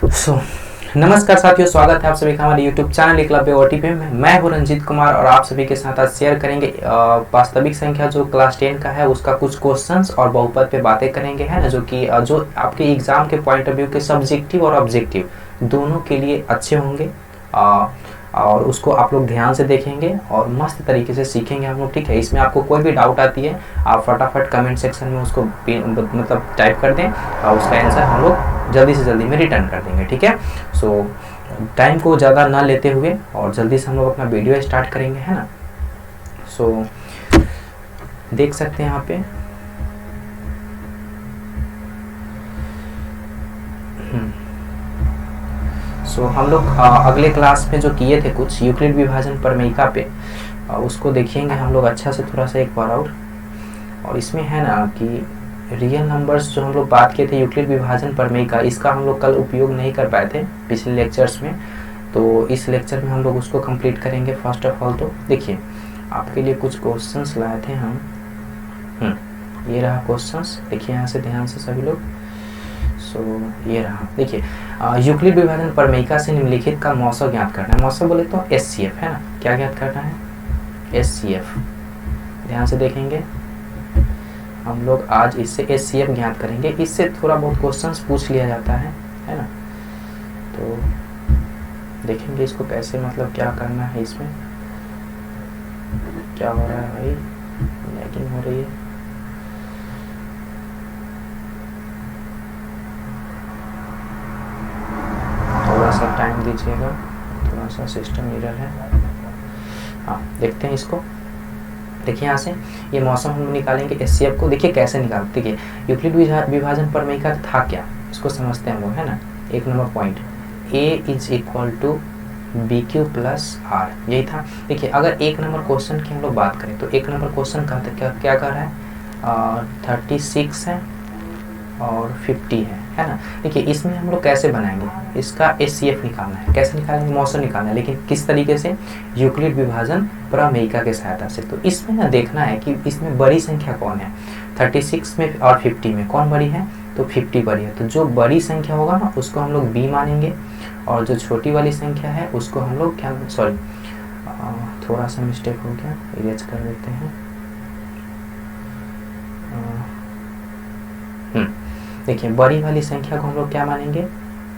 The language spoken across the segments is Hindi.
सो नमस्कार साथियों, स्वागत है आप सभी का हमारे यूट्यूब चैनल एकलव्य ओटीपी में। मैं हूं रंजीत कुमार और आप सभी के साथ आज शेयर करेंगे वास्तविक संख्या जो क्लास 10 का है उसका कुछ क्वेश्चंस और बहुपद पे बातें करेंगे, है ना, जो कि जो आपके एग्जाम के पॉइंट ऑफ व्यू के सब्जेक्टिव और ऑब्जेक्टिव दोनों के लिए अच्छे होंगे। और उसको आप लोग ध्यान से देखेंगे और मस्त तरीके से सीखेंगे हम लोग, ठीक है। इसमें आपको कोई भी डाउट आती है आप फटाफट कमेंट सेक्शन में उसको मतलब टाइप कर दें और उसका आंसर हम लोग जल्दी से जल्दी में रिटर्न कर देंगे, ठीक है। सो टाइम को ज़्यादा ना लेते हुए और जल्दी से हम लोग अपना वीडियो स्टार्ट करेंगे, है ना। सो देख सकते हैं यहाँ पे सो हम लोग अगले क्लास में जो किए थे कुछ यूक्लिड विभाजन प्रमेयिका पे उसको देखेंगे हम लोग अच्छा से थोड़ा सा एक बार और इसमें है ना कि रियल नंबर्स जो हम लोग बात किए थे यूक्लिड विभाजन प्रमेयिका, इसका हम लोग कल उपयोग नहीं कर पाए थे पिछले लेक्चर्स में, तो इस लेक्चर में हम लोग उसको कंप्लीट करेंगे। फर्स्ट ऑफ ऑल तो देखिए आपके लिए कुछ क्वेश्चंस लाए थे हम। ये रहा क्वेश्चंस, देखिए यहाँ से ध्यान से सभी लोग। सो ये रहा, देखिए यूक्लिड विभाजन प्रमेयिका से निम्नलिखित का मौसा ज्ञात करना है। मौसा बोले तो एचसीएफ, है ना। क्या ज्ञात करना है? एचसीएफ। ध्यान से देखेंगे हम लोग आज इससे एचसीएफ ज्ञात करेंगे। इससे थोड़ा बहुत क्वेश्चंस पूछ लिया जाता है ना। तो देखेंगे इसको कैसे, मतलब क्या करना है इसमें। क्या हो रहा है भाई, लैगिंग हो रही है। थोड़ा सा टाइम दीजिएगा, थोड़ा सा सिस्टम एरर है। हाँ देखते हैं इसको। देखिए यहाँ से ये मौसम हम निकालेंगे एचसीएफ को। देखिए कैसे निकालते, देखिए यूक्लिड विभाजन प्रमेयिका था क्या, इसको समझते हैं हम लोग, है ना। एक number point A is equal to B Q plus R, यही था। देखिए अगर एक नंबर क्वेश्चन की हम लोग बात करें तो एक नंबर क्वेश्चन का क्या कर रहा है, 36 है और 50 है ना। देखिए इसमें हम लोग कैसे बनाएंगे, इसका एचसीएफ निकालना है। कैसे निकालेंगे? मौसम निकालना है, लेकिन किस तरीके से? यूक्लिड विभाजन प्रमेयिका के सहायता से। तो इसमें ना देखना है कि इसमें बड़ी संख्या कौन है। 36 में और 50 में कौन बड़ी है? तो 50 बड़ी है। तो जो बड़ी संख्या होगा ना उसको हम लोग बी मानेंगे और जो छोटी वाली संख्या है उसको हम लोग क्या, सॉरी थोड़ा सा मिस्टेक हो गया, इरेज कर देते हैं। देखिए बड़ी वाली संख्या को हम लोग क्या मानेंगे?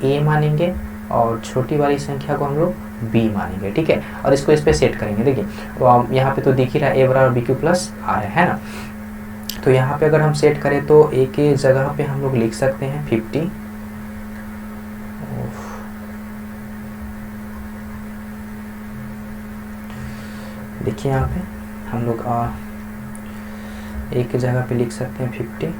ए मानेंगे और छोटी वाली संख्या को हम लोग बी मानेंगे, ठीक है। और इसको इस पे सेट करेंगे। देखिए तो यहाँ पे तो दिख ही रहा है ए बराबर बी क्यू प्लस आर है ना। तो यहाँ पे अगर हम सेट करें तो ए के जगह पे हम लोग लिख सकते हैं 50। देखिए यहाँ पे हम लोग ए के जगह पे लिख सकते हैं 50।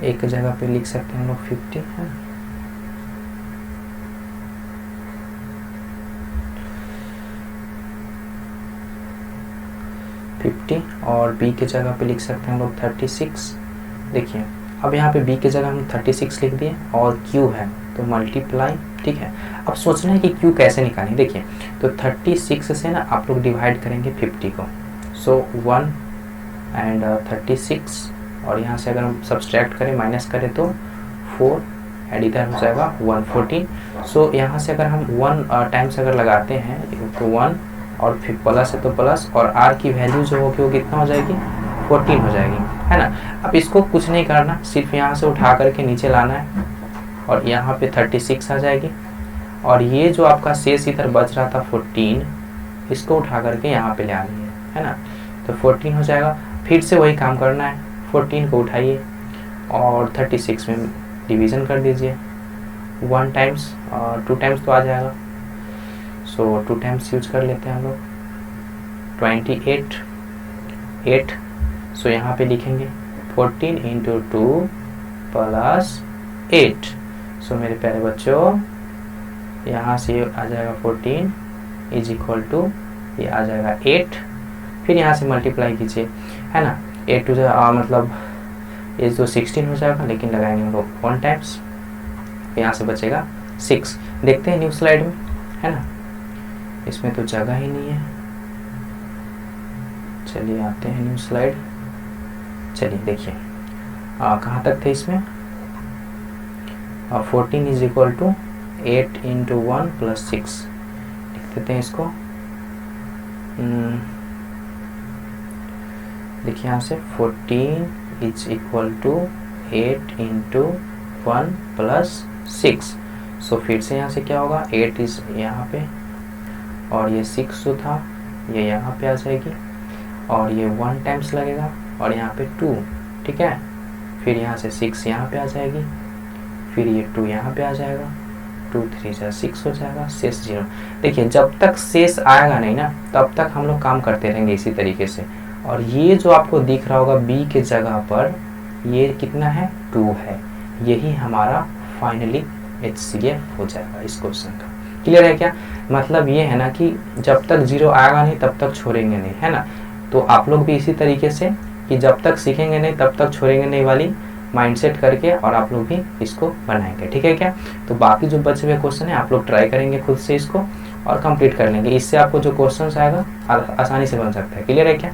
एक जगह पे लिख सकते हैं हम लोग 50 है। और बी के जगह पे लिख सकते हैं हम लोग 36। देखिए अब यहाँ पे बी के जगह हम 36 लिख दिए और क्यू है तो मल्टीप्लाई, ठीक है। अब सोचना है कि क्यू कैसे निकालें। देखिए तो 36 से ना आप लोग डिवाइड करेंगे 50 को। सो 1 एंड 36 और यहाँ से अगर हम सब्सट्रैक्ट करें, माइनस करें तो 4 एंड इधर हो जाएगा 114। सो यहाँ से अगर हम 1 टाइम्स अगर लगाते हैं तो 1 और फिर प्लस है तो प्लस, और आर की वैल्यू जो होगी वो कितना हो जाएगी? 14 हो जाएगी, है ना। अब इसको कुछ नहीं करना, सिर्फ यहाँ से उठा करके नीचे लाना है और यहाँ पे 36 आ जाएगी। और ये जो आपका शेष इधर बच रहा था 14, इसको उठा करके यहाँ पे ले आनी है ना। तो 14 हो जाएगा। फिर से वही काम करना है, 14 को उठाइए और 36 में डिवीज़न कर दीजिए। 1 टाइम्स 2 टाइम्स तो आ जाएगा। सो 2 टाइम्स यूज कर लेते हैं हम लोग, 28 8। सो यहाँ पे लिखेंगे 14 इंटू 2 प्लस 8। सो मेरे प्यारे बच्चों यहाँ से आ जाएगा 14 इज इक्वल टू ये आ जाएगा 8। फिर यहाँ से मल्टीप्लाई कीजिए, है ना। 8 टू मतलब ये जो 16 हो जाएगा, लेकिन लगाएंगे हम लोग 1 टाइम्स, यहाँ से बचेगा 6। देखते हैं न्यू स्लाइड में, है ना। इसमें तो जगह ही नहीं है। चलिए आते हैं न्यू स्लाइड। चलिए देखिए कहाँ तक थे इसमें, 14 is equal to 8 into 1 plus 6 लिख देते हैं इसको। देखिए यहाँ से 14 is equal to 8 into 1 plus 6। So फिर से यहाँ से क्या होगा, 8 इज यहाँ पे और ये 6 जो था ये यहाँ पे आ जाएगी और ये 1 टाइम्स लगेगा और यहाँ पे 2, ठीक है। फिर यहाँ से 6 यहाँ पे आ जाएगी, फिर ये 2 यहाँ पे आ जाएगा, 2 3 जा 6 हो जाएगा, शेष 0। देखिए जब तक शेष आएगा नहीं ना तब तक हम लोग काम करते रहेंगे इसी तरीके से। और ये जो आपको दिख रहा होगा b के जगह पर ये कितना है, 2 है, यही हमारा फाइनली HCF हो जाएगा इस क्वेश्चन का। क्लियर है क्या, मतलब ये है ना कि जब तक 0 आएगा नहीं तब तक छोड़ेंगे नहीं, है ना। तो आप लोग भी इसी तरीके से कि जब तक सीखेंगे नहीं तब तक छोड़ेंगे नहीं वाली माइंडसेट करके और आप लोग भी इसको बनाएंगे, ठीक है क्या। तो बाकी जो बचे हुए क्वेश्चन है आप लोग ट्राई करेंगे खुद से इसको और कंप्लीट कर लेंगे, इससे आपको जो क्वेश्चन आएगा आसानी से बन सकता है। क्लियर है क्या।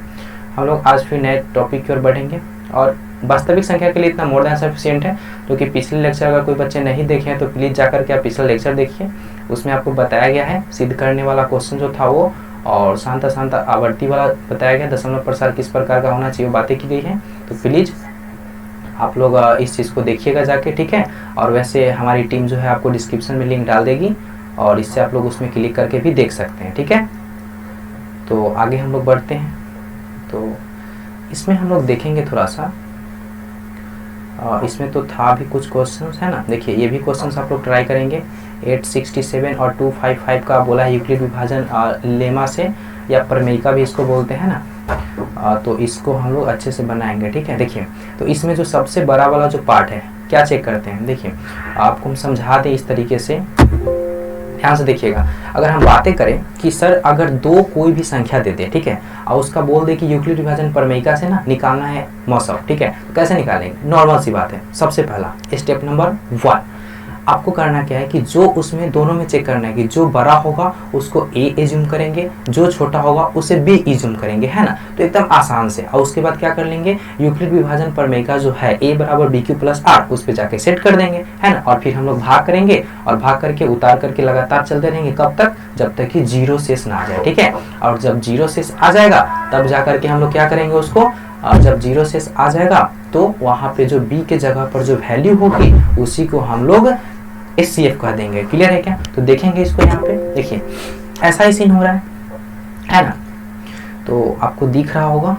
हम लोग आज फिर नए टॉपिक की ओर बढ़ेंगे और वास्तविक संख्या के लिए इतना मोर देन सफिशिएंट है। तो कि पिछले लेक्चर अगर कोई बच्चे नहीं देखे हैं तो प्लीज़ जाकर के आप पिछला लेक्चर देखिए, उसमें आपको बताया गया है सिद्ध करने वाला क्वेश्चन जो था वो, और शांता शांता आवर्ती वाला बताया गया, दशमलव प्रसार किस प्रकार का होना चाहिए बातें की गई हैं। तो प्लीज़ आप लोग इस चीज़ को देखिएगा जाके, ठीक है। और वैसे हमारी टीम जो है आपको डिस्क्रिप्शन में लिंक डाल देगी और इससे आप लोग उसमें क्लिक करके भी देख सकते हैं, ठीक है। तो आगे हम लोग बढ़ते हैं। तो इसमें हम लोग देखेंगे थोड़ा सा, इसमें तो था भी कुछ क्वेश्चंस है ना। देखिए ये भी क्वेश्चंस आप लोग ट्राई करेंगे। 867 और 255 का बोला है यूक्लिड विभाजन लेमा से, या प्रमेयिका भी इसको बोलते हैं ना। तो इसको हम लोग अच्छे से बनाएंगे, ठीक है। देखिए तो इसमें जो सबसे बड़ा वाला जो पार्ट है क्या चेक करते हैं, देखिए आपको हम समझा दें इस तरीके से, ध्यान से देखिएगा। अगर हम बातें करें कि सर अगर दो कोई भी संख्या दे दे, ठीक है, और उसका बोल दे कि यूक्लिड विभाजन प्रमेयिका से ना निकालना है मौसम, ठीक है, तो कैसे निकालेंगे। नॉर्मल सी बात है। सबसे पहला स्टेप नंबर 1 आपको करना क्या है कि जो उसमें दोनों में चेक करना है कि जो बड़ा होगा उसको A एज्यूम करेंगे, जो छोटा होगा उसे B एज्यूम करेंगे, है ना। तो एकदम आसान से। और उसके बाद क्या कर लेंगे, यूक्लिड विभाजन प्रमेयिका जो है A बराबर BQ प्लस R उस पर जाके सेट कर देंगे, है ना। और फिर हम लोग भाग करेंगे और भाग करके उतार करके लगातार चलते रहेंगे, कब तक, जब तक कि 0 शेष ना आ जाए, ठीक है। और जब 0 शेष आ जाएगा तब जा करके हम लोग क्या करेंगे उसको, जब 0 शेष आ जाएगा तो वहाँ पे जो B के जगह पर जो वैल्यू होगी उसी को हम लोग HCF कह देंगे। क्लियर है क्या। तो देखेंगे इसको यहाँ पे, देखिए ऐसा ही सीन हो रहा है ना। तो आपको दिख रहा होगा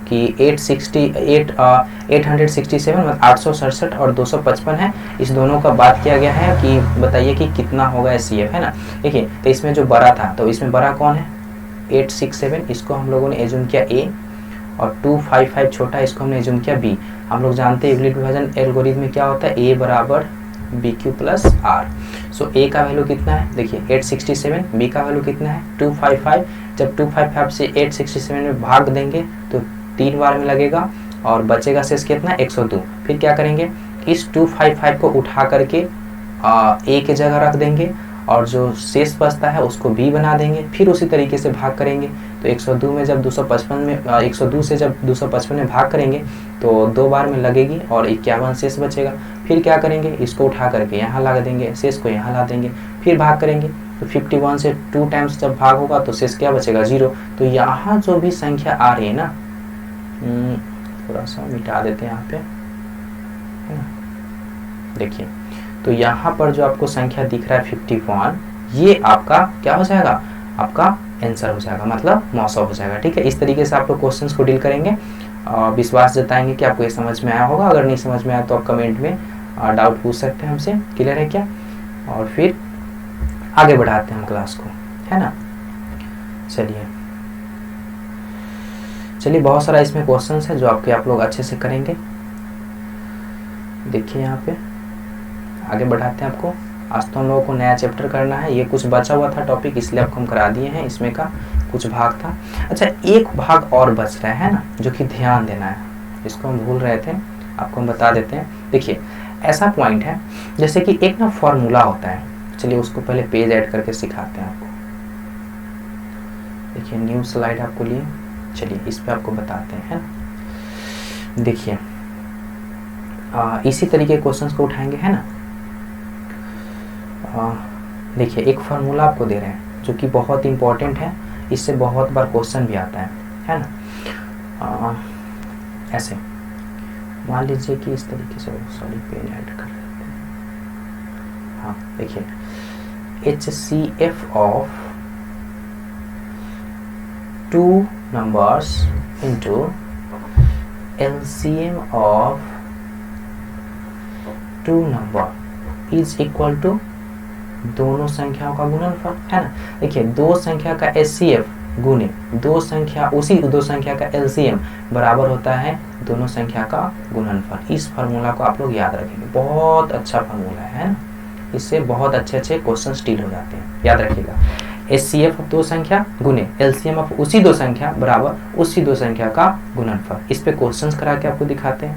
कि 867 मतलब 867 और 255 है, इस दोनों का बात किया गया है कि बताइए कि कितना होगा HCF, है ना। देखिए तो इसमें जो बड़ा था तो इसमें बड़ा कौन है, 867, इसको हम लोगों ने एज्यूम किया A, और 255 छोटा, इसको हमने एज्यूम किया B। हम लोग जानते हैं यूक्लिड विभाजन एल्गोरिथम में क्या होता है, A बराबर BQ plus R। So A का वैल्यू कितना है, देखिए 867, B का वैल्यू कितना है 255। जब 255 से 867 में भाग देंगे तो 3 बार में लगेगा और बचेगा शेष कितना 102। फिर क्या करेंगे, इस 255 को उठा करके A के जगह रख देंगे और जो शेष बचता है उसको B बना देंगे, फिर उसी तरीके से भाग करेंगे। तो 102 में जब 255 में 102 से जब 255 में भाग करेंगे तो 2 बार में लगेगी और 51 शेष बचेगा। फिर क्या करेंगे, इसको उठा करके यहाँ लगा देंगे, शेष को यहाँ ला देंगे, फिर भाग करेंगे। तो 51 से 2 टाइम्स जब भाग होगा तो शेष क्या बचेगा 0। तो यहाँ जो भी संख्या आ रही है ना, थोड़ा सा मिटा देते हैं यहाँ पे, है ना। देखिए तो यहाँ पर जो आपको संख्या दिख रहा है 51, ये आपका क्या हो जाएगा, आपका आंसर हो जाएगा, मतलब मौसम हो जाएगा, ठीक है। इस तरीके से आप लोग क्वेश्चंस को डील करेंगे। विश्वास जताएंगे कि आपको ये समझ में आया होगा। अगर नहीं समझ में आया तो आप कमेंट में डाउट पूछ सकते हैं हमसे। क्लियर है क्या। और फिर आगे बढ़ाते हैं हम क्लास को, है ना। चलिए बहुत सारा इसमें क्वेश्चंस है जो आप लोग अच्छे से करेंगे। देखिए यहाँ पे आगे बढ़ाते हैं आपको। आज तो हम लोगों को नया चैप्टर करना है, ये कुछ बचा हुआ था टॉपिक इसलिए आपको हम करा दिए हैं, इसमें का कुछ भाग था। अच्छा एक भाग और बच रहा है ना, जो कि ध्यान देना है, इसको हम भूल रहे थे, आपको हम बता देते हैं। देखिए ऐसा पॉइंट है जैसे कि एक ना फॉर्मूला होता है, चलिए उसको पहले पेज ऐड करके सिखाते हैं आपको। देखिए न्यू स्लाइड आपको लिए, चलिए इस पे आपको बताते हैं। देखिए इसी तरीके के क्वेश्चंस को उठाएंगे, है ना। देखिए एक फार्मूला आपको दे रहे हैं जो कि बहुत इंपॉर्टेंट है, इससे बहुत बार क्वेश्चन भी आता है ना। ऐसे मान लीजिए कि इस तरीके से, सॉरी पेन ऐड कर रहे हैं। हाँ देखिए HCF of 2 numbers into LCM of 2 number is equal to दोनों संख्याओं का गुणनफल, है ना। देखिए दो संख्या का HCF गुने उसी दो संख्या का LCM बराबर होता है दोनों संख्या का गुणनफल। इस फार्मूला को आप लोग याद रखेंगे, बहुत अच्छा फार्मूला है ना। इससे बहुत अच्छे क्वेश्चन डील हो जाते हैं, याद रखिएगा। HCF ऑफ दो संख्या गुने LCM ऑफ उसी दो संख्या बराबर उसी दो संख्या का गुणनफल। इस पे क्वेश्चंस करा के आपको दिखाते हैं,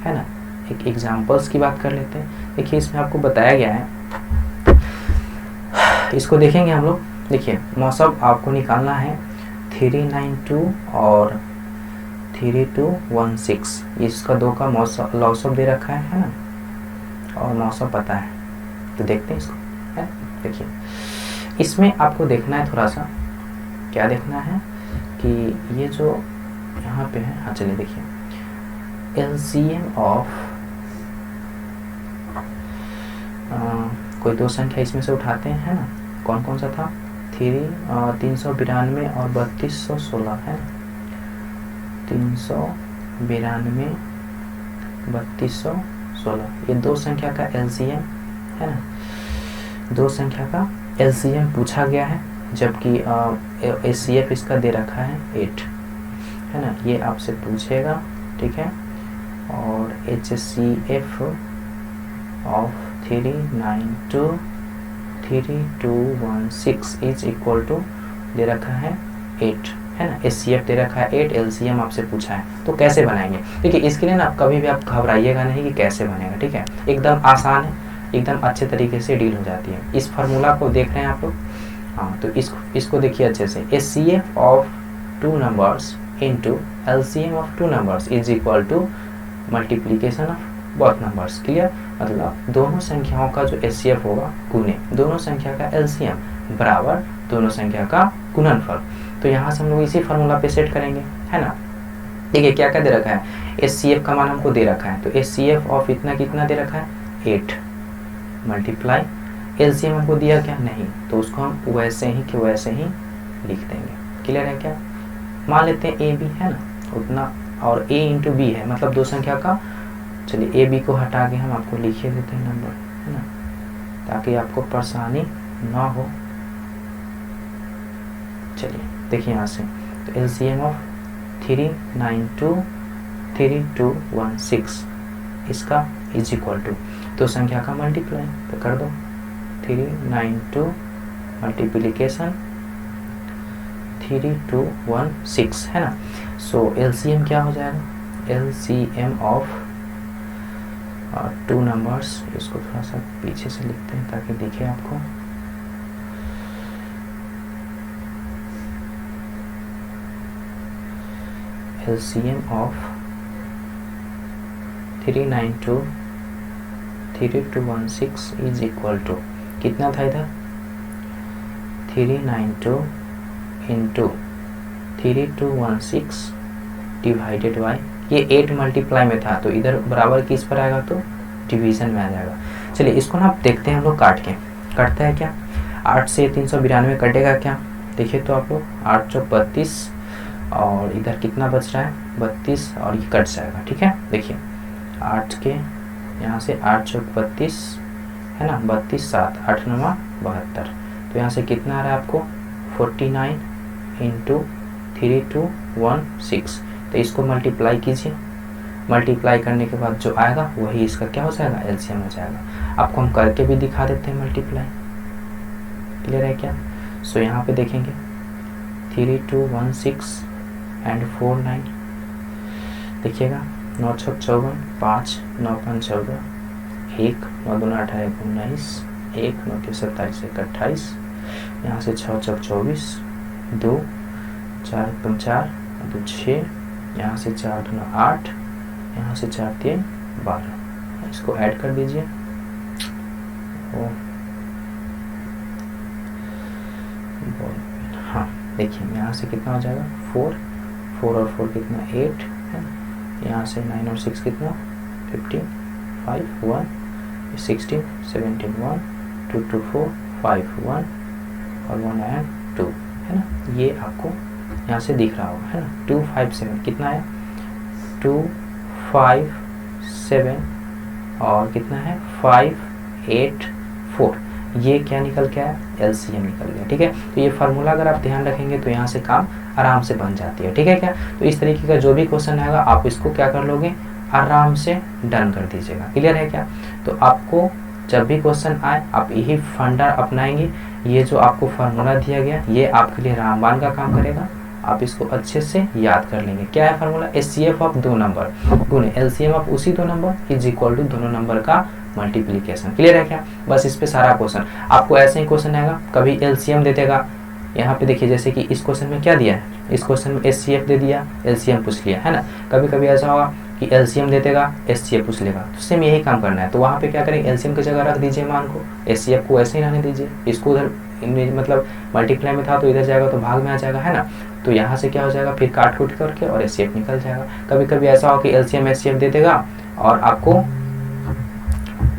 है ना। एक एग्जांपल्स की बात कर लेते हैं। देखिए इसमें आपको बताया गया है, इसको देखेंगे हम लोग। देखिए मौसम आपको निकालना है 392 और 3216, इसका दो का लॉसअप दे रखा है ना, और मौसम पता है, तो देखते हैं इसको, है। देखिए इसमें आपको देखना है थोड़ा सा, क्या देखना है कि ये जो यहाँ पे है, हाँ चलिए देखिए LCM ऑफ कोई दो संख्या इसमें से उठाते हैं, है ना। कौन कौन सा था, 392 और 3216, है 392 3216, ये दो संख्या का LCM है ना। दो संख्या का LCM पूछा गया है, जबकि HCF इसका दे रखा है 8, है ना। ये आपसे पूछेगा, ठीक है। और HCF of 392 3216 is equal to दे रखा है 8, है ना। HCF दे रखा है 8, LCM आपसे पूछा है, तो कैसे बनाएंगे। देखिए इसके लिए ना कभी भी आप घबराइएगा नहीं कि कैसे बनेगा, ठीक है। एकदम आसान है, एकदम अच्छे तरीके से डील हो जाती है। इस फार्मूला को देख रहे हैं आप लोग, हाँ तो इसको देखिए अच्छे से। HCF of 2 numbers into LCM of 2 numbers is equal to multiplication of both numbers. Clear, मतलब दोनों संख्याओं का जो HCF होगा गुने दोनों संख्या का LCM बराबर दोनों संख्या का गुणनफल। तो यहाँ से हम लोग इसी फार्मूला पे सेट करेंगे, है ना। देखिए क्या क्या दे रखा है, HCF का मान हमको दे रखा है, तो HCF ऑफ इतना कितना दे रखा है 8 मल्टीप्लाई LCM हमको दिया क्या नहीं, तो उसको हम वैसे ही कि वैसे ही लिख देंगे। क्लियर है क्या। मान लेते हैं AB है ना उतना, और A इंटू B है, मतलब दो संख्या का। चलिए AB को हटा के हम आपको लिखिए देते हैं नंबर, है ना, ताकि आपको परेशानी ना हो। चलिए देखिए यहाँ से, तो LCM ऑफ 392 3216 इसका इज इक्वल टू दो संख्या का मल्टीप्लाई, तो कर दो 392 मल्टीप्लीकेशन 3216, है ना। सो LCM क्या हो जाएगा, LCM ऑफ 2 numbers, इसको थोड़ा सा पीछे से लिखते हैं ताकि दिखे आपको। LCM of 392 3216 is equal to कितना था इधर, 392 इंटू 3216 डिवाइडेड बाई, ये 8 मल्टीप्लाई में था तो इधर बराबर किस पर आएगा, तो डिवीजन में आ जाएगा। चलिए इसको ना आप देखते हैं हम लोग काट के, कटता है क्या, 8 से 392 कटेगा क्या, देखिए तो आप लोग 8 चौक 32 और इधर कितना बच रहा है 32 और ये कट जाएगा, ठीक है। देखिए 8 के यहाँ से 8 चौक 32 है ना, 32 7 8 9 72, तो यहाँ से कितना आ रहा है आपको 49 इंटू 3216, तो इसको मल्टीप्लाई कीजिए। मल्टीप्लाई करने के बाद जो आएगा वही इसका क्या हो जाएगा, LCM हो जाएगा। आपको हम करके भी दिखा देते हैं मल्टीप्लाई। क्लियर है क्या। सो यहाँ पे देखेंगे 3216 एंड 49, देखिएगा 9 छक 54, 5 9 5 14, 1 9 2 18 19, 1 9 3 27 1 28, यहाँ से 6 चक 24, 2 4 5 4 2 6, यहाँ से 4 2 8, यहाँ से 4 3 12, इसको ऐड कर दीजिए। हाँ देखिए यहाँ से कितना हो जाएगा 4, 4 और 4 कितना 8 है, यहाँ से 9 और 6 कितना 15, 5 1 16 17 1 2 2 4 5 1 और 1 एंड 2 है ना। ये आपको यहाँ से दिख रहा होगा है ना। 2 5 7 कितना है 2 5 7 और कितना है 5 8 4, ये क्या निकल के आया LCM निकल गया। ठीक है, तो ये फार्मूला अगर आप ध्यान रखेंगे तो यहाँ से काम आराम से बन जाती है। ठीक है क्या, तो इस तरीके का जो भी क्वेश्चन आएगा आप इसको क्या कर लोगे आराम से डन कर दीजिएगा। क्लियर है क्या, तो आपको जब भी क्वेश्चन आए आप यही फंडा अपनाएंगे। ये जो आपको फार्मूला दिया गया ये आपके लिए रामबाण का काम करेगा, आप इसको अच्छे से याद कर लेंगे। क्या है फार्मूला, HCF ऑफ 2 नंबर गुने LCM ऑफ उसी 2 नंबर इज इक्वल टू दोनों नंबर का मल्टीप्लीकेशन। क्लियर है क्या, बस इस पे सारा क्वेश्चन आपको ऐसे ही क्वेश्चन आएगा। कभी LCM दे देगा, यहाँ पे देखिए जैसे कि इस क्वेश्चन में क्या दिया है, इस क्वेश्चन में HCF दे दिया LCM पूछ लिया है ना। कभी कभी ऐसा होगा कि LCM दे देगा HCF पूछ लेगा, तो सेम यही काम करना है। तो वहाँ पे क्या करेंगे LCM की जगह रख दीजिए मान को, HCF को ऐसे ही रहने दीजिए। इसको उधर मतलब मल्टीप्लाई में था तो इधर जाएगा तो भाग में आ जाएगा है ना। तो यहाँ से क्या हो जाएगा फिर काट कूट करके और HCF निकल जाएगा। कभी कभी ऐसा हो कि LCM HCF दे देगा और आपको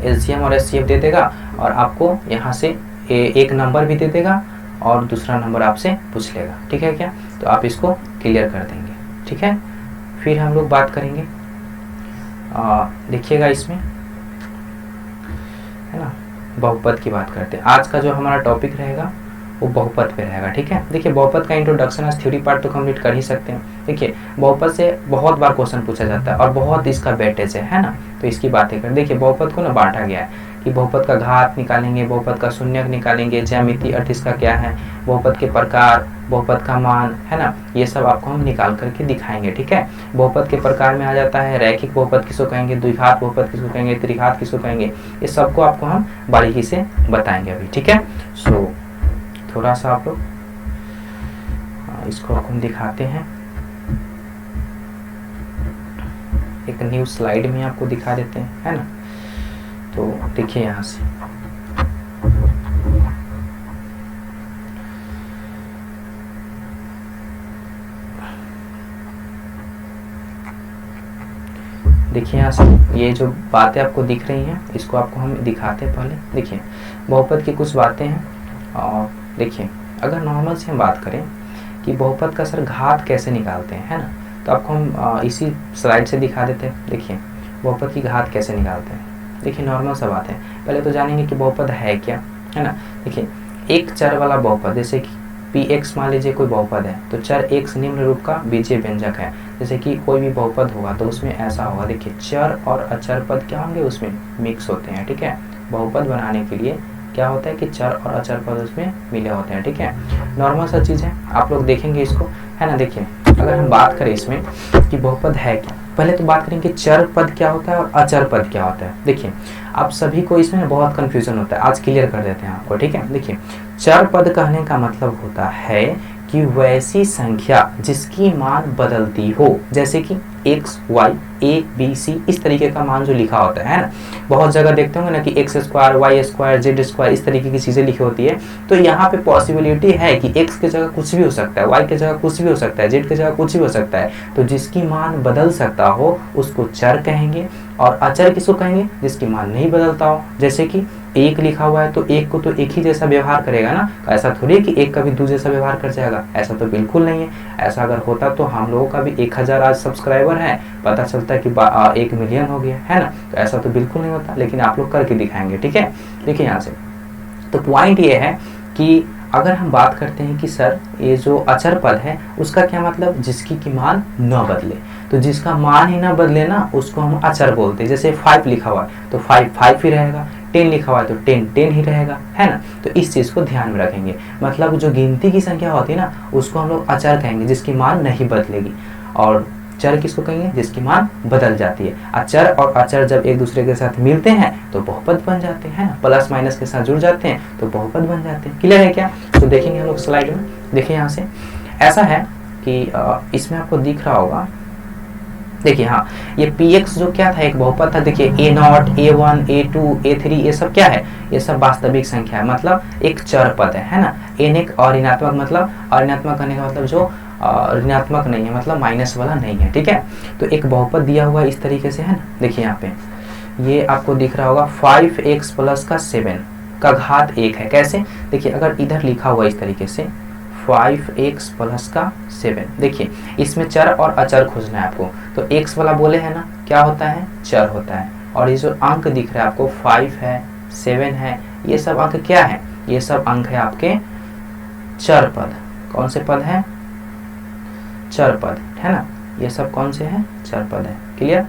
LCM और HCF दे देगा और आपको यहाँ से एक नंबर भी दे देगा और दूसरा नंबर आपसे पूछ लेगा। ठीक है क्या, तो आप इसको क्लियर कर देंगे। ठीक है, फिर हम लोग बात करेंगे देखिएगा इसमें है ना, बहुपद की बात करते हैं। आज का जो हमारा टॉपिक रहेगा वो बहुपद पे रहेगा। ठीक है, देखिए बहुपद का इंट्रोडक्शन आज थ्योरी पार्ट तो कंप्लीट कर ही सकते हैं। देखिए बहुपद से बहुत बार क्वेश्चन पूछा जाता है और बहुत इसका वेटेज है ना, तो इसकी बातें करें। देखिए बहुपद को ना बांटा गया है कि बहुपद का घात निकालेंगे, बहुपद का शून्यक निकालेंगे, ज्यामिति अर्थ इसका क्या है, बहुपद के प्रकार, बहुपद का मान है ना, ये सब आपको हम निकाल करके दिखाएंगे। ठीक है, बहुपद के प्रकार में आ जाता है रैखिक बहुपद किसको कहेंगे, द्विघात बहुपद किसको कहेंगे, त्रिघात किसको कहेंगे, ये सबको आपको हम बारीकी से बताएंगे अभी। ठीक है, सो थोड़ा सा आप लोग इसको हम दिखाते हैं, एक न्यू स्लाइड में आपको दिखा देते हैं है ना। तो देखिए यहाँ से देखिए यहाँ से ये जो बातें आपको दिख रही हैं इसको आपको हम दिखाते हैं। पहले देखिए बहुपद की कुछ बातें हैं और देखिए अगर नॉर्मल से हम बात करें कि बहुपद का सर घात कैसे निकालते हैं है ना, तो आपको हम इसी स्लाइड से दिखा देते हैं। देखिए बहुपद की घात कैसे निकालते हैं, देखिए नॉर्मल सा बात है। पहले तो जानेंगे कि बहुपद है क्या है ना। देखिए एक चर वाला बहुपद, जैसे कि Px मान लीजिए कोई बहुपद है तो चर x निम्न रूप का बीजीय व्यंजक है। जैसे कि कोई भी बहुपद होगा तो उसमें ऐसा होगा, देखिए चर और अचर पद क्या होंगे उसमें मिक्स होते हैं। ठीक है, बहुपद बनाने के लिए क्या होता है कि चर और अचर पद उसमें मिले होते हैं। ठीक है, नॉर्मल सा चीज़ है, आप लोग देखेंगे इसको है ना। देखिए अगर हम बात करें इसमें कि बहुपद है क्या, पहले तो बात करेंगे चर पद क्या होता है और अचर पद क्या होता है। देखिए आप सभी को इसमें बहुत कंफ्यूजन होता है, आज क्लियर कर देते हैं आपको। ठीक है, देखिए चर पद कहने का मतलब होता है कि वैसी संख्या जिसकी मान बदलती हो, जैसे कि x, y, a, b, c इस तरीके का मान जो लिखा होता है ना। बहुत जगह देखते होंगे ना कि x square, y square, z square इस तरीके की चीज़ें लिखी होती है। तो यहाँ पे पॉसिबिलिटी है कि x की जगह कुछ भी हो सकता है, y की जगह कुछ भी हो सकता है, z की जगह कुछ भी हो सकता है। तो जिसकी मान बदल सकता हो उसको चर कहेंगे और अचर किसको कहेंगे, जिसकी मान नहीं बदलता हो। जैसे कि एक लिखा हुआ है तो एक को तो एक ही जैसा व्यवहार करेगा ना, ऐसा थोड़ी कि एक का भी दूसरे जैसा व्यवहार कर जाएगा, ऐसा तो बिल्कुल नहीं है। ऐसा अगर होता तो हम लोगों का भी 1000 आज सब्सक्राइबर है, पता चलता है कि 1 मिलियन हो गया है ना। तो ऐसा तो बिल्कुल नहीं होता, लेकिन आप लोग करके दिखाएंगे। ठीक है, देखिए यहाँ से तो पॉइंट ये है कि अगर हम बात करते हैं कि सर ये जो अचर पद है उसका क्या मतलब, जिसकी की मान न बदले। तो जिसका मान ही ना बदले ना उसको हम अचर बोलते हैं। जैसे 5 लिखा हुआ है तो 5 5 ही रहेगा, 10 लिखा हुआ है तो 10 10 ही रहेगा है ना। तो इस चीज़ को ध्यान में रखेंगे, मतलब जो गिनती की संख्या होती है ना उसको हम लोग अचर कहेंगे जिसकी मान नहीं बदलेगी, और चर किसको कहेंगे जिसकी मान बदल जाती है। अचर और अचर जब एक दूसरे के साथ मिलते हैं तो बहुपद बन जाते हैं ना, प्लस माइनस के साथ जुड़ जाते हैं तो बहुपद बन जाते हैं। क्लियर है क्या, तो देखेंगे हम लोग स्लाइड में। देखिए यहाँ से ऐसा है कि इसमें आपको दिख रहा होगा देखिए हाँ, ये px जो क्या था, एक बहुपद था। देखिए a0, a1, a2, a3 ये सब क्या है, ये सब वास्तविक संख्या है, मतलब एक चर पद है ना। n एक अऋणात्मक, मतलब अऋणात्मक करने का मतलब जो ऋणात्मक नहीं है, मतलब माइनस वाला नहीं है, ठीक है। तो एक बहुपद दिया हुआ है इस तरीके से, है ना। देखिए यहाँ पे ये आपको दिख रहा होगा 5x प्लस का 7 का घात 1 है। कैसे, देखिए अगर इधर लिखा हुआ इस तरीके से 5x प्लस का 7, देखिए इसमें चर और अचर खोजना है आपको। तो x वाला बोले है ना, क्या होता है, चर होता है। और ये जो अंक दिख रहा है आपको 5 है, 7 है, ये सब अंक क्या है, ये सब अंक है आपके चर पद। कौन से पद है, चर पद, है ना। ये सब कौन से हैं, चर पद है। क्लियर।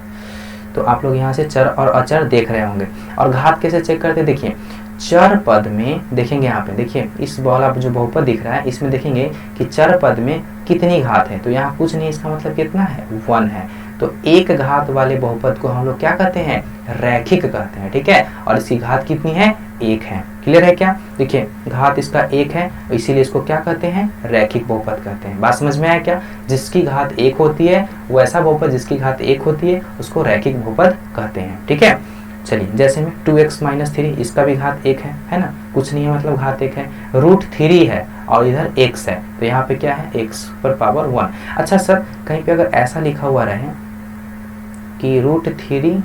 तो आप लोग यहाँ से चर और अचर देख रहे होंगे। और घात कैसे चेक करते, देखिए चर पद में देखेंगे, यहाँ पे देखिए इस वाला जो बहुपद दिख रहा है इसमें देखेंगे कि चर पद में कितनी घात है। तो यहाँ कुछ नहीं, इसका मतलब कितना है, 1 है। तो एक घात वाले बहुपद को हम लोग क्या कहते हैं, रैखिक कहते हैं, ठीक है। और इसकी घात कितनी है, 1 है। क्लियर है क्या, देखिए घात इसका 1 है, इसीलिए इसको क्या कहते हैं, रैखिक बहुपद कहते हैं। बात समझ में आया क्या, जिसकी घात 1 होती है वो ऐसा बहुपद जिसकी घात 1 होती है उसको रैखिक बहुपद कहते हैं, ठीक है। चलिए जैसे में 2x माइनस 3, इसका भी घात 1 है ना, कुछ नहीं है मतलब घात 1 है। √3 है और इधर x है, तो यहाँ पे क्या है, x पर पावर 1। अच्छा सर, कहीं पे अगर ऐसा लिखा हुआ रहे कि √3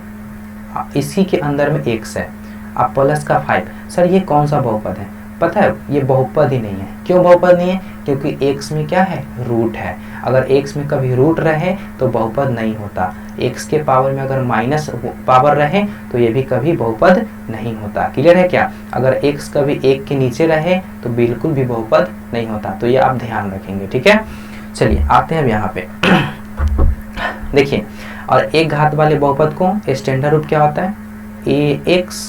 इसी के अंदर में x है, अब प्लस का 5, सर ये कौन सा बहुपद है, पता है ये बहुपद ही नहीं है। क्यों बहुपद नहीं है, क्योंकि x में क्या है, रूट है। अगर x में कभी रूट रहे तो बहुपद नहीं होता। x के पावर में अगर माइनस पावर रहे तो ये भी कभी बहुपद नहीं होता। क्लियर है क्या, अगर x कभी 1 के नीचे रहे तो बिल्कुल भी बहुपद नहीं होता। तो ये आप ध्यान रखेंगे, ठीक है। चलिए आते हैं अब यहाँ पे देखिए, और एक घात वाले बहुपद को स्टैंडर्ड रूप क्या होता है, ax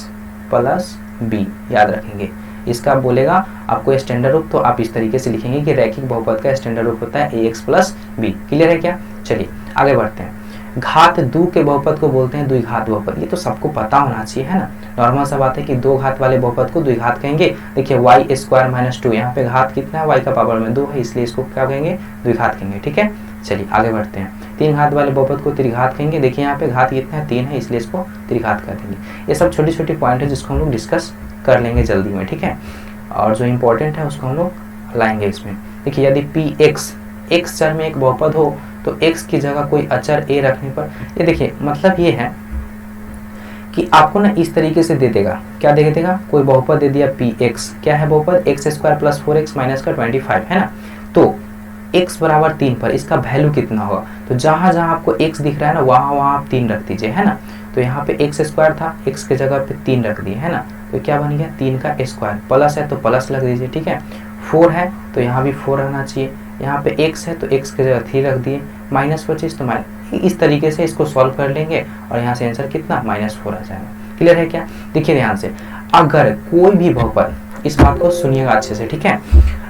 प्लस b, याद रखेंगे। इसका बोलेगा आपको स्टैंडर्ड रूप, तो आप इस तरीके से लिखेंगे कि रैखिक बहुपद का स्टैंडर्ड रूप होता है ax प्लस b। क्लियर है क्या, चलिए आगे बढ़ते हैं। घात 2 के बहुपद को बोलते हैं द्विघात बहुपद। ये तो सबको पता होना चाहिए, है ना। नॉर्मल सा बात है कि 2 घात वाले बहुपद को द्विघात कहेंगे। देखिए y² माइनस 2, यहाँ पे घात कितना है, y का पावर में 2 है, इसलिए इसको क्या कहेंगे, द्विघात कहेंगे, ठीक है। चलिए आगे बढ़ते हैं। 3 घात वाले बहुपद को त्रिघात कहेंगे। देखिए यहाँ पे घात कितना है, 3 है, इसलिए इसको त्रिघात कर देंगे। ये सब छोटी छोटी पॉइंट है जिसको हम लोग डिस्कस कर लेंगे जल्दी में, ठीक है। और जो इम्पोर्टेंट है उसको हम लोग लाएंगे इसमें। देखिए यदि px x चर में एक बहुपद हो तो x की जगह कोई अचर a रखने पर, ये देखिए मतलब ये है कि आपको ना इस तरीके से दे देगा, क्या दे देगा, कोई बहुपद दे दिया px, क्या है बहुपद, x² प्लस 4x माइनस का 25, है ना। तो x बराबर 3 पर इसका वैल्यू कितना होगा, तो जहां जहां आपको x दिख रहा है ना वहां वहां आप 3 रख दीजिए, है ना। तो यहाँ पे x² था, x के जगह पे 3 रख दिए, है ना। तो क्या बन गया, 3 का स्क्वायर, प्लस है तो प्लस लग दीजिए, ठीक है। 4 है तो यहाँ भी 4 रहना चाहिए, यहाँ पे x है तो x के जगह 3 रख दिए, -25 तो इस तरीके से इसको सॉल्व कर लेंगे और यहाँ से आंसर कितना, -4 आ जाएगा। क्लियर है क्या, देखिए ध्यान से, अगर कोई भी बहुपद, इस बात को सुनिएगा अच्छे से, ठीक है।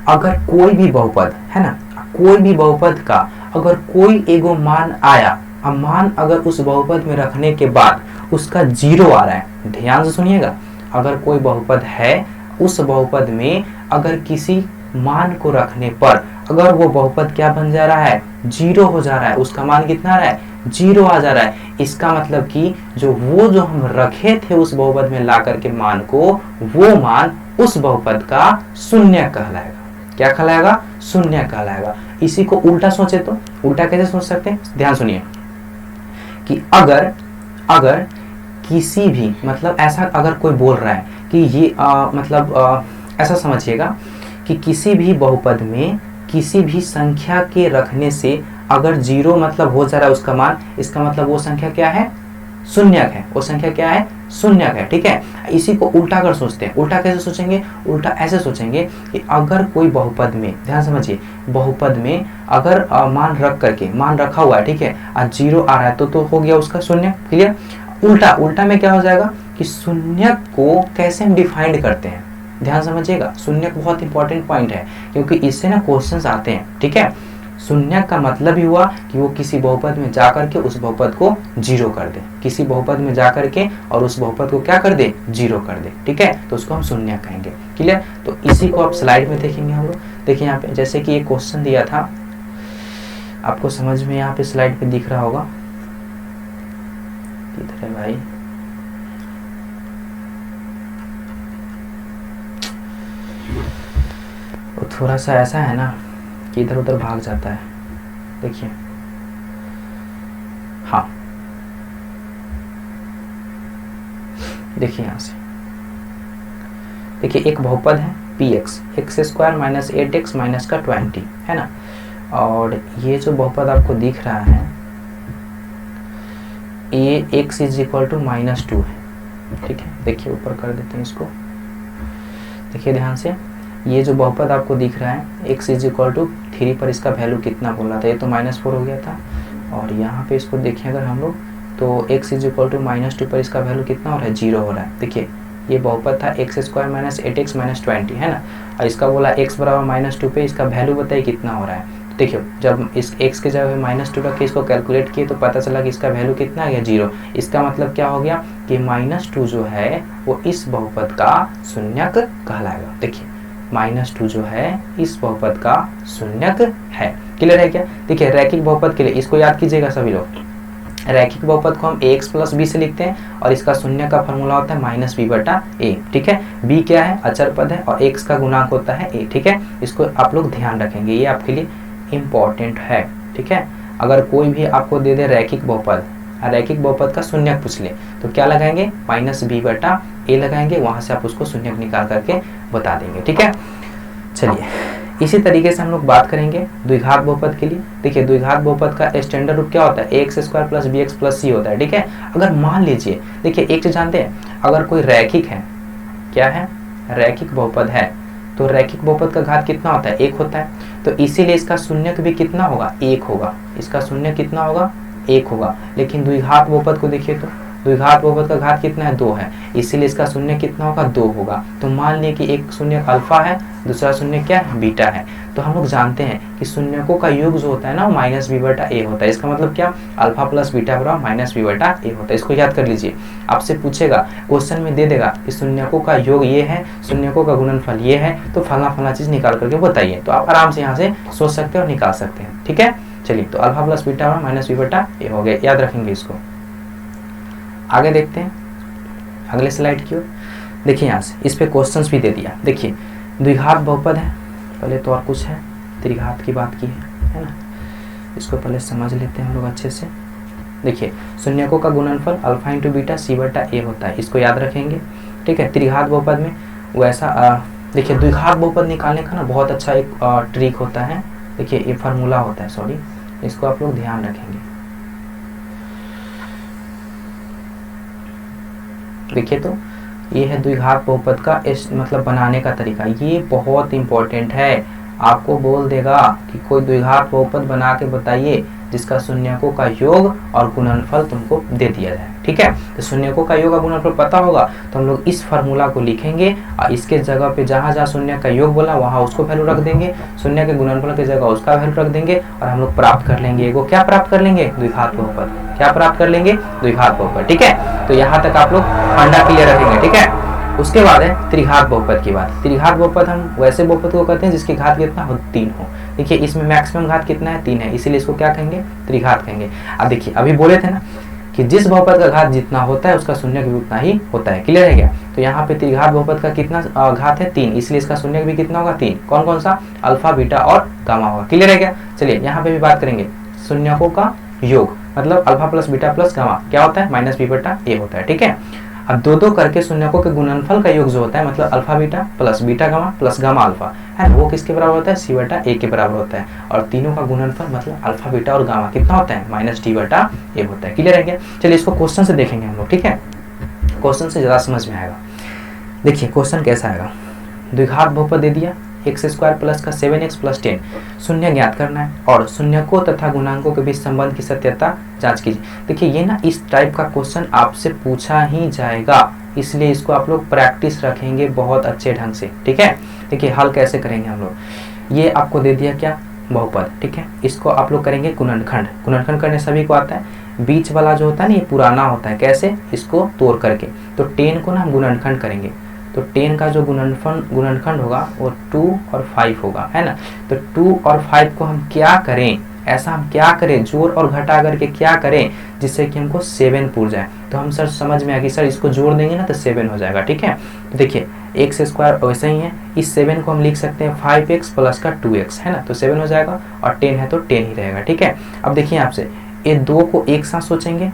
अगर कोई भी बहुपद है ना, कोई भी बहुपद का अगर कोई एगो मान आया, अब मान अगर उस बहुपद में रखने के बाद उसका 0 आ रहा है, ध्यान से सुनिएगा, अगर कोई बहुपद है उस बहुपद में अगर किसी मान को रखने पर अगर वो बहुपद क्या बन जा रहा है, 0 हो जा रहा है, उसका मान कितना आ रहा है, 0 आ जा रहा है, इसका मतलब कि जो हम रखे थे उस बहुपद में ला करके मान को, वो मान उस बहुपद का शून्य कहलाएगा। क्या कहलाएगा, शून्य कहलाएगा। इसी को उल्टा सोचे तो उल्टा कैसे सोच सकते हैं, ध्यान सुनिए कि अगर किसी भी, मतलब ऐसा अगर कोई बोल रहा है कि ये ऐसा समझिएगा कि किसी भी बहुपद में किसी भी संख्या के रखने से अगर 0 मतलब हो जा रहा है उसका मान, इसका मतलब वो संख्या क्या है, शून्यक है, वो संख्या क्या है, शून्यक है, ठीक है। इसी को उल्टा कर सोचते हैं, उल्टा कैसे सोचेंगे, उल्टा ऐसे सोचेंगे कि अगर कोई बहुपद में, ध्यान समझिए, बहुपद में अगर मान रख करके, मान रखा हुआ है, ठीक है, और 0 आ रहा है तो हो गया उसका शून्य। क्लियर। उल्टा में क्या हो जाएगा कि शून्यक को कैसे हम डिफाइंड करते हैं, ध्यान समझिएगा। शून्यक बहुत इंपॉर्टेंट पॉइंट है क्योंकि इससे ना क्वेश्चंस आते हैं, ठीक है। शून्यक का मतलब ही हुआ कि वो किसी बहुपद में जाकर के उस बहुपद को 0 कर दे, किसी बहुपद में जाकर के और उस बहुपद को क्या कर दे, 0 कर दे, ठीक है। तो उसको हम शून्यक कहेंगे। क्लियर। तो इसी को आप स्लाइड में देखेंगे हम लोग। देखिए यहाँ पे जैसे कि एक क्वेश्चन दिया था, आपको समझ में यहाँ पे स्लाइड पे दिख रहा होगा, किधर है भाई, वो थोड़ा सा ऐसा है ना कि इधर उधर भाग जाता है। देखिए हाँ, देखिए यहाँ से देखिए एक बहुपद है P x, x square minus 8x minus का 20 है ना, और ये जो बहुपद आपको दिख रहा है ये x इज इक्वल टू -2 है। ठीक है, देखिए ऊपर कर देते हैं इसको, देखिए ध्यान से, ये जो बहुपद आपको दिख रहा है x इज इक्वल टू 3 पर इसका वैल्यू कितना बोल रहा था, ये तो -4 हो गया था, और यहाँ पे इसको देखें अगर हम लोग तो x इज इक्वल टू -2 पर इसका वैल्यू कितना हो रहा है, 0 हो रहा है। देखिए ये बहुपद था x square minus 8x minus 20 है ना, और इसका बोला x बराबर -2 पे इसका वैल्यू बताइए कितना हो रहा है। तो देखियो जब इस x के जगह -2 रख के इसको कैलकुलेट किए तो पता चला कि इसका वैल्यू कितना आ गया, 0। इसका मतलब क्या हो गया कि -2 जो है वो इस बहुपद का शून्यक कहलाएगा। देखिए -2 जो है इस बहुपद का शून्यक है। क्लियर है क्या? देखिए रैखिक बहुपद के लिए इसको याद कीजिएगा सभी लोग, रैखिक बहुपद को हम ax प्लस बी से लिखते हैं और इसका शून्य का फॉर्मूला होता है -b/a। ठीक है, b क्या है, अचर पद है, और x का गुणांक होता है a। ठीक है, इसको आप लोग ध्यान रखेंगे, ये आपके लिए इम्पोर्टेंट है। ठीक है, अगर कोई भी आपको दे दे रैखिक बहुपद, रैखिक बहुपद का शून्यक पूछ ले तो क्या लगाएंगे, -b/a लगाएंगे, वहां से आप उसको शून्यक निकाल करके बता देंगे। ठीक है, चलिए इसी तरीके से हम लोग बात करेंगे द्विघात बहुपद के लिए। देखिए द्विघात बहुपद का स्टैंडर्ड रूप क्या होता है, x square plus b x plus c होता है। ठीक है, अगर मान लीजिए, देखिए एक चीज जानते हैं, अगर कोई रैखिक है, क्या है, रैखिक बहुपद है, तो रैखिक बहुपद का घात कितना होता है, 1 होता है, तो इसीलिए इसका शून्यक भी कितना होगा, 1 होगा। इसका शून्य कितना होगा, 1 होगा। लेकिन द्विघात बहुपद को देखिए तो द्विघात बहुपद का घात कितना है, 2 है, इसीलिए इसका शून्य कितना होगा, 2 होगा। तो मान लिए कि एक शून्य अल्फा है, दूसरा शून्य क्या है, बीटा है। तो हम लोग जानते हैं कि शून्यकों का योग जो होता है ना -b/a होता है। इसका मतलब क्या, अल्फा प्लस बीटा बराबर -b/a होता है। इसको याद कर लीजिए, आपसे पूछेगा क्वेश्चन में दे देगा कि शून्यकों का योग ये है, शून्यकों का गुणनफल ये है, तो फला चीज निकाल करके बताइए। तो आप आराम से यहाँ से सोच सकते हैं और निकाल सकते हैं। ठीक है, चलिए तो अल्फा प्लस बीटा बराबर -b/a हो गया, याद रखेंगे इसको। आगे देखते हैं अगले स्लाइड की ओर। देखिए यहाँ से इस पे क्वेश्चंस भी दे दिया। देखिए द्विघात बहुपद है, पहले तो और कुछ है, त्रिघात की बात की है ना, इसको पहले समझ लेते हैं हम लोग अच्छे से। देखिए शून्यकों का गुणनफल अल्फा इंटू बीटा c/a होता है, इसको याद रखेंगे। ठीक है, त्रिघात बहुपद में वैसा देखिए द्विघात बहुपद निकालने का ना बहुत अच्छा एक ट्रिक होता है। देखिए ये फार्मूला होता है, सॉरी, इसको आप लोग ध्यान रखेंगे। देखिए तो ये है द्विघात बहुपद का मतलब बनाने का तरीका, ये बहुत इंपॉर्टेंट है। आपको बोल देगा कि कोई द्विघात बहुपद बना के बताइए जिसका शून्यकों का योग और गुणनफल तुमको दे दिया जाए। ठीक है, तो शून्यकों का योग और गुणनफल पता होगा तो हम लोग इस फार्मूला को लिखेंगे और इसके जगह पे जहाँ जहाँ शून्य का योग बोला वहाँ उसको वैल्यू रख देंगे, शून्य के गुणनफल की जगह उसका वैल्यू रख देंगे, और हम लोग प्राप्त कर लेंगे एगो, क्या प्राप्त कर लेंगे, द्विघात बहुपद। क्या प्राप्त कर लेंगे, द्विघात बहुपद। ठीक है, तो यहाँ तक आप लोग फंडा क्लियर रखेंगे। ठीक है, उसके बाद है त्रिघात बहुपद की बात। त्रिघात बहुपद हम वैसे बहुपद को कहते हैं जिसकी घात कितना हो, 3 हो। देखिए इसमें मैक्सिमम घात कितना है, 3 है, इसीलिए इसको क्या कहेंगे, त्रिघात कहेंगे। अब देखिए अभी बोले थे ना कि जिस बहुपद का घात जितना होता है उसका शून्य भी उतना ही होता है। क्लियर है क्या? तो यहाँ पे त्रिघात बहुपद का कितना घात है, 3, इसलिए इसका शून्य भी कितना होगा, 3। कौन कौन सा, अल्फा बीटा और गामा होगा। क्लियर है क्या? चलिए यहाँ पे भी बात करेंगे शून्यकों का योग, मतलब alpha plus beta plus gamma क्या होता है, -b/a होता है। ठीक है, अब दो करके शून्यकों के गुणनफल का योग जो होता है, मतलब alpha beta plus beta gamma plus gamma alpha है, वो किसके बराबर होता है, c/a के बराबर होता है। और तीनों का गुणनफल मतलब अल्फा बीटा और गामा कितना होता है, -d/a होता है। क्लियर है क्या? चलिए इसको क्वेश्चन से देखेंगे हम लोग। ठीक है, क्वेश्चन से ज़्यादा समझ में आएगा। देखिए क्वेश्चन कैसा आएगा, द्विघात बहुपद दे दिया, एक्स स्क्वायर प्लस का 7x प्लस 10 शून्य ज्ञात करना है और शून्यकों तथा गुणांकों के बीच संबंध की सत्यता जांच कीजिए। देखिए ये ना इस टाइप का क्वेश्चन आपसे पूछा ही जाएगा, इसलिए इसको आप लोग प्रैक्टिस रखेंगे बहुत अच्छे ढंग से। ठीक है, देखिए हल कैसे करेंगे हम लोग, ये आपको दे दिया क्या, बहुपद। ठीक है, इसको आप लोग करेंगे गुणनखंड। गुणनखंड करने सभी को आता है, बीच वाला जो होता है ना ये पुराना होता है, कैसे, इसको तोड़ करके। तो 10 को ना हम गुणनखंड करेंगे, तो 10 का जो गुणनखंड होगा वो 2 और 5 होगा, है ना। तो 2 और 5 को हम क्या करें, ऐसा हम क्या करें, जोड़ और घटा करके क्या करें जिससे कि हमको 7 पूर जाए। तो हम सर समझ में आ कि सर इसको जोड़ देंगे ना तो 7 हो जाएगा, ठीक है। तो देखिए एक्स स्क्वायर वैसे ही है, इस 7 को हम लिख सकते हैं 5x प्लस का 2x, है ना, तो 7 हो जाएगा, और 10 है तो 10 ही रहेगा, ठीक है। अब देखिए आपसे ये 2 को एक साथ सोचेंगे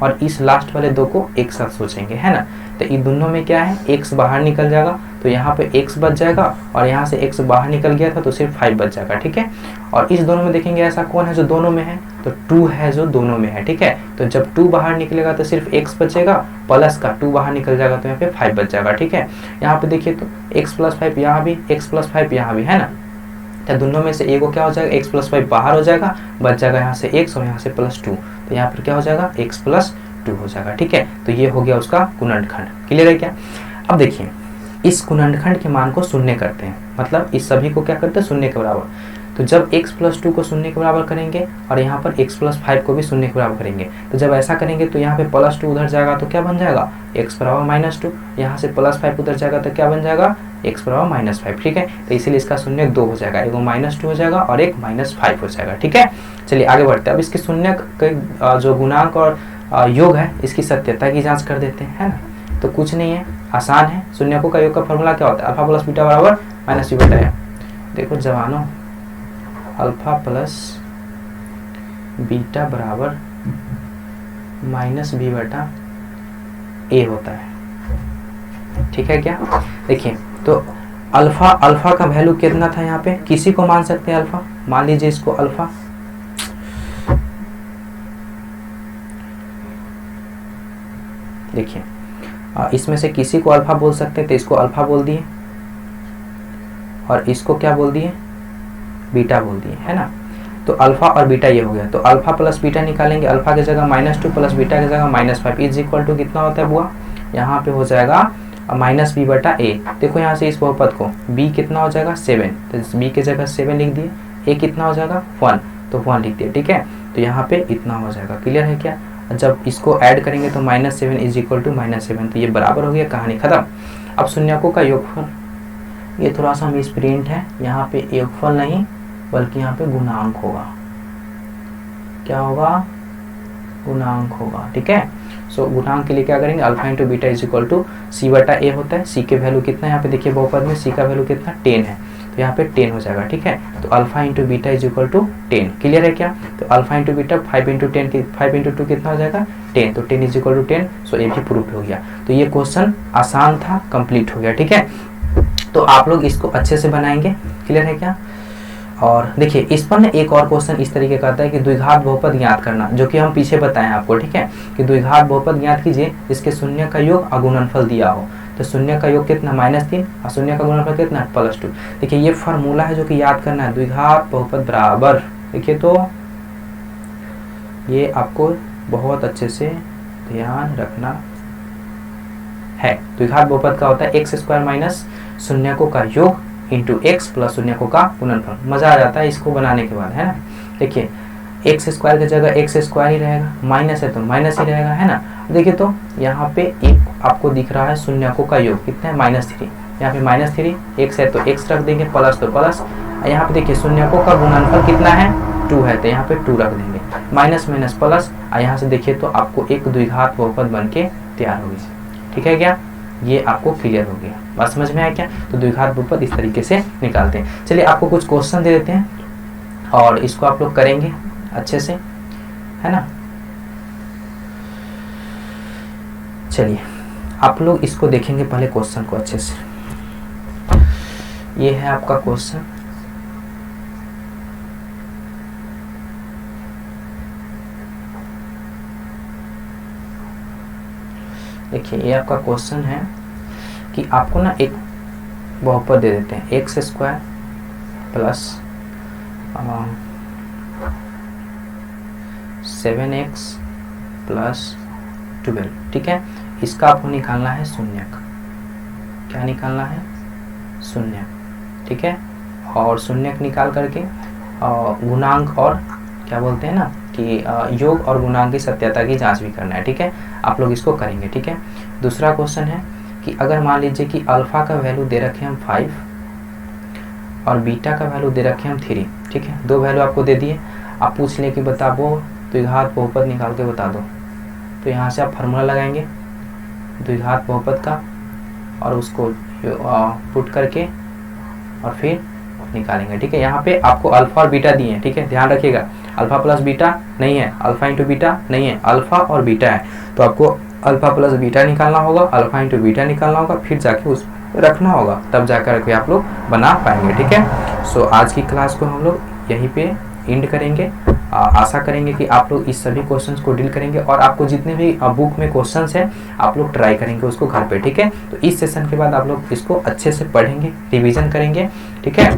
और इस लास्ट वाले 2 को एक साथ सोचेंगे, है ना। तो इन दोनों में क्या है, x बाहर निकल जाएगा, तो यहाँ पे x बच जाएगा, और यहाँ से x बाहर निकल गया था तो सिर्फ 5 बच जाएगा, ठीक है। और इस दोनों में देखेंगे ऐसा कौन है जो दोनों में है, तो 2 है जो दोनों में है, ठीक है। तो जब 2 बाहर निकलेगा तो सिर्फ x बचेगा, प्लस का 2 बाहर निकल जाएगा तो यहाँ पे 5 बच जाएगा, ठीक है। यहाँ पे देखिए तो x प्लस 5 यहाँ भी, x प्लस 5 यहाँ भी, है ना। तो दोनों में से एक को क्या हो जाएगा, x प्लस 5 बाहर हो जाएगा, बच जाएगा यहाँ से x और यहाँ से +2, तो यहाँ पर क्या हो जाएगा x प्लस 2 हो जाएगा, ठीक है। तो ये हो गया उसका गुणनखंड, क्लियर है क्या। अब देखिए इस गुणनखंड के मान को शून्य करते हैं, मतलब इस सभी को क्या करते हैं, शून्य के बराबर। तो जब x प्लस 2 को शून्य के बराबर करेंगे और यहाँ पर x प्लस 5 को भी शून्य के बराबर करेंगे, तो जब ऐसा करेंगे तो यहाँ पे +2 उधर जाएगा तो क्या बन जाएगा, x बराबर -2, यहाँ से +5 उधर जाएगा तो क्या बन जाएगा, x बराबर -5, ठीक है। तो इसीलिए इसका शून्य 2 हो जाएगा, एक -2 हो जाएगा और एक -5 हो जाएगा, ठीक है। चलिए आगे बढ़ते हैं। अब इसके शून्य के जो गुणांक और योग है इसकी सत्यता की जांच कर देते हैं, है ना। तो कुछ नहीं है, आसान है। शून्यकों का योग का फॉर्मूला क्या होता है, अल्फा प्लस बीटा बराबर -b बटा a। देखो जवानों, अल्फा प्लस बीटा बराबर -b बटा a होता है, ठीक है क्या। देखिए तो अल्फा का वैल्यू कितना था, यहाँ पे किसी को मान सकते हैं अल्फा, मान लीजिए इसको अल्फा, देखिए इसमें से किसी को अल्फा बोल सकते हैं, तो इसको अल्फा बोल दिए और इसको क्या बोल दिए, बीटा बोल दिए, है ना। तो अल्फा और बीटा ये हो गया, तो अल्फा प्लस बीटा निकालेंगे, अल्फा की जगह -2 प्लस बीटा की जगह -5 इज इक्वल टू कितना होता है बुआ, यहाँ पे हो जाएगा -b बटा a। देखो यहाँ से इस बहुपद को b कितना हो जाएगा 7, तो b की जगह 7 लिख दिए, a कितना हो जाएगा 1, तो 1 लिख दिए, ठीक है। तो यहाँ पे इतना हो जाएगा, क्लियर है क्या। जब इसको ऐड करेंगे तो -7 इज इक्वल टू -7, तो ये बराबर हो गया, कहानी खत्म। अब शून्यकों का योगफल, ये थोड़ा सा मिसप्रिंट है, यहाँ पे योगफल नहीं बल्कि यहाँ पे गुणांक होगा, क्या होगा, गुणांक होगा, ठीक है। सो गुणांक के लिए क्या करेंगे, alpha into beta is equal to c बटा a होता है। c के वैल्यू कितना है, यहाँ पे देखिए बहुपद में c का वैल्यू कितना 10 है, तो यहाँ पे 10 हो जाएगा, ठीक है। तो alpha into beta is equal to 10, clear है क्या। तो अल्फा इंटू बीटा 5 इंटू 2 कितना हो जाएगा 10, तो 10 इज इक्वल टू 10, सो ये भी प्रूफ हो गया। तो ये क्वेश्चन आसान था, कंप्लीट हो गया, ठीक है। तो आप लोग इसको अच्छे से बनाएंगे, क्लियर है क्या। और देखिए इस पर ना एक और क्वेश्चन इस तरीके का आता है कि द्विघात बहुपद ज्ञात करना, जो कि हम पीछे बताएं आपको, ठीक है, कि द्विघात बहुपद ज्ञात कीजिए जिसके शून्य का योग अगुणनफल दिया हो। तो शून्य का योग कितना -3 और शून्य का गुणनफल कितना +2। देखिए ये फार्मूला है जो कि याद करना है, द्विघात बहुपद बराबर, देखिए तो ये आपको बहुत अच्छे से ध्यान रखना है। द्विघात बहुपद का होता है x² माइनस शून्यकों का योग इंटू x प्लस शून्यकों का गुणनफल। मजा आ जाता है इसको बनाने के बाद, है ना। देखिए x² की जगह x² ही रहेगा, माइनस है तो माइनस ही रहेगा, है ना। देखिए तो यहाँ पे एक आपको दिख रहा है शून्यकों का योग कितना है -3, यहाँ पे -3, x है तो x रख देंगे, प्लस तो प्लस, यहाँ पे देखिए शून्यकों का गुणनफल कितना है 2 है, तो यहाँ पे 2 रख देंगे, माइनस माइनस प्लस, यहाँ से देखिए तो आपको एक द्विघात बहुपद बन के तैयार होगी, ठीक है क्या। ये आपको क्लियर हो गया, बात समझ में आया क्या। तो द्विघात बहुपद इस तरीके से निकालते हैं। चलिए आपको कुछ क्वेश्चन दे देते हैं और इसको आप लोग करेंगे अच्छे से, है ना। चलिए आप लोग इसको देखेंगे पहले क्वेश्चन को अच्छे से। ये है आपका क्वेश्चन, देखिए ये आपका क्वेश्चन है कि आपको ना एक बहुपद दे देते हैं x² प्लस 7x प्लस 12, ठीक है। इसका आपको निकालना है शून्यक, क्या निकालना है, शून्यक, ठीक है। और शून्यक निकाल करके गुणांक और क्या बोलते हैं ना कि योग और गुणांक की सत्यता की जांच भी करना है, ठीक है। आप लोग इसको करेंगे, ठीक है। दूसरा क्वेश्चन है कि अगर मान लीजिए कि अल्फा का वैल्यू दे रखे हम 5 और बीटा का वैल्यू दे रखे हम 3, ठीक है, दो वैल्यू आपको दे दिए। आप पूछ लें कि बताओ द्विघात बहुपद निकाल के बता दो, तो यहाँ से आप फार्मूला लगाएंगे द्विघात बहुपद का और उसको पुट करके और फिर निकालेंगे। ठीक है, यहाँ पे आपको अल्फा और बीटा दिए हैं। ठीक है, ध्यान रखिएगा, अल्फा प्लस बीटा नहीं है, अल्फा इंटू बीटा नहीं है, अल्फा और बीटा है। तो आपको अल्फा प्लस बीटा निकालना होगा, अल्फा इंटू बीटा निकालना होगा, फिर जाके उस रखना होगा, तब जाकर के आप लोग बना पाएंगे। ठीक है, सो आज की क्लास को हम लोग यहीं पे एंड करेंगे। आशा करेंगे कि आप लोग इस सभी क्वेश्चंस को डील करेंगे और आपको जितने भी बुक में क्वेश्चंस हैं आप लोग ट्राई करेंगे उसको घर पे। ठीक है, तो इस सेशन के बाद आप लोग इसको अच्छे से पढ़ेंगे, रिवीजन करेंगे। ठीक है,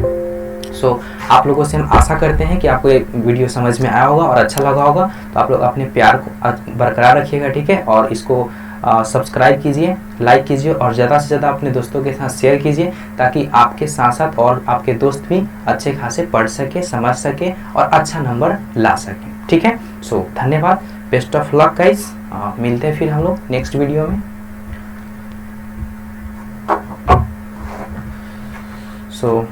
सो आप लोगों से हम आशा करते हैं कि आपको ये वीडियो समझ में आया होगा और अच्छा लगा होगा। तो आप लोग अपने प्यार को बरकरार रखिएगा। ठीक है, और इसको सब्सक्राइब कीजिए, लाइक कीजिए और ज़्यादा से ज़्यादा अपने दोस्तों के साथ शेयर कीजिए, ताकि आपके साथ साथ और आपके दोस्त भी अच्छे खासे पढ़ सके, समझ सके और अच्छा नंबर ला सके। ठीक है, सो धन्यवाद, बेस्ट ऑफ लक गाइस, मिलते हैं फिर हम लोग नेक्स्ट वीडियो में। सो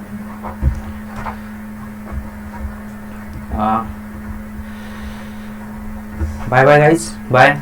बाय बाय गाइस, बाय।